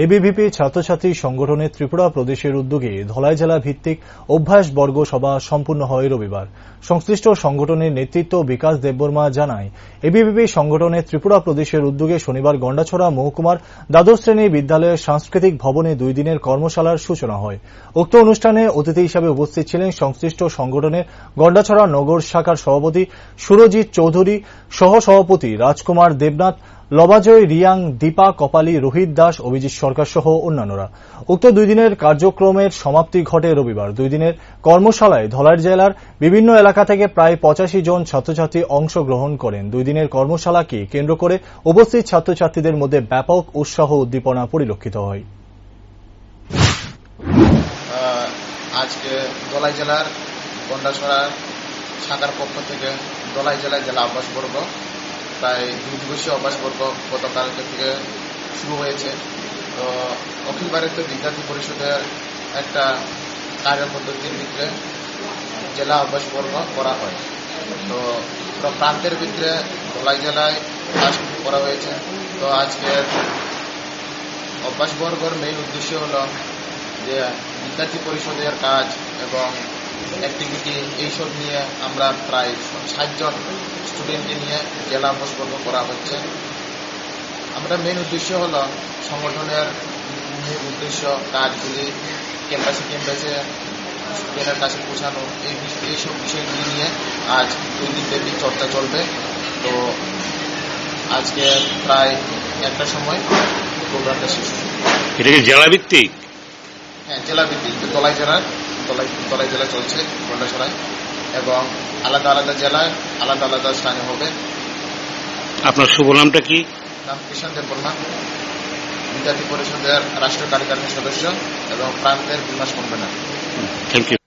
ABVP ছাত্রছাত্রী সংগঠনের ত্রিপুরা প্রদেশের উদ্যোগে ধলাই জেলা ভিত্তিক অভ্যাস বর্গ সভা সম্পন্ন হয় রবিবার। সংশ্লিষ্ট সংগঠনের নেতৃত্ব বিকাশ দেববর্মা জানায়, এবিভিপি সংগঠনের ত্রিপুরা প্রদেশের উদ্যোগে শনিবার গন্ডাছড়া মহকুমার দ্বাদশ শ্রেণী বিদ্যালয়ের সাংস্কৃতিক ভবনে 2 দিনের কর্মশালার সূচনা হয়। উক্ত অনুষ্ঠানে অতিথি হিসাবে উপস্থিত ছিলেন সংশ্লিষ্ট সংগঠনের গন্ডাছড়া নগর শাখার সভাপতি সুরজিৎ চৌধুরী, সহ-সভাপতি রাজকুমার দেবনাথ, লবাজয় রিয়াং, দীপা কপালী, রোহিত দাস, অভিজিৎ সরকার সহ অন্যান্যরা। উক্ত 2 দিনের কার্যক্রমের সমাপ্তি ঘটে রবিবার। 2 দিনের কর্মশালায় ধলাই জেলার বিভিন্ন এলাকা থেকে প্রায় 85 জন ছাত্রছাত্রী অংশগ্রহণ করেন। 2 দিনের কর্মশালাকে কেন্দ্র করে উপস্থিত ছাত্রছাত্রীদের মধ্যে ব্যাপক উৎসাহ উদ্দীপনা পরিলক্ষিত হয়। আজকে ধলাই জেলার গন্ডাছড়া শাখার পক্ষ থেকে ধলাই জেলায় জেলা অভ্যাসবর্গ প্রায় 2 দিবসীয় অভ্যাসবর্গ গতকালকে থেকে শুরু হয়েছে। তো অখিল ভারতীয় বিদ্যার্থী পরিষদের একটা কার্যপদ্ধতির ভিতরে জেলা অভ্যাসবর্গ করা হয়। তো প্রান্তের ভিতরে ধলাই জেলায় কাজ করা হয়েছে। তো আজকের অভ্যাসবর্গের মেইন উদ্দেশ্য হল যে বিদ্যার্থী পরিষদের কাজ এবং অ্যাক্টিভিটি এইসব নিয়ে আমরা প্রায় 60 জন স্টুডেন্টকে নিয়ে জেলা অভ্যাসবর্গ করা হচ্ছে। আমরা মেইন উদ্দেশ্য হল সংগঠনের মূল উদ্দেশ্য কাজগুলি ক্যাম্পাসে স্টুডেন্টের কাছে পৌঁছানো, এইসব বিষয়গুলি নিয়ে আজ 2 দিন ব্যাপী চর্চা চলবে। তো আজকে প্রায় 1টার সময় প্রোগ্রামটা শেষ হবে। এটা কি জেলা ভিত্তিক? হ্যাঁ, জেলা ভিত্তিক। ধলাই জেলা চলছে গন্ডাছড়ায়, এবং আলাদা আলাদা জেলায় আলাদা আলাদা স্থানে হবে। আপনার শুভ নামটা কি? নাম কিষান দেববর্মা, বিদ্যার্থী পরিষদের রাষ্ট্রীয় কার্যকারিণী সদস্য এবং প্রান্তের বিমাস কনভেনর। Thank you.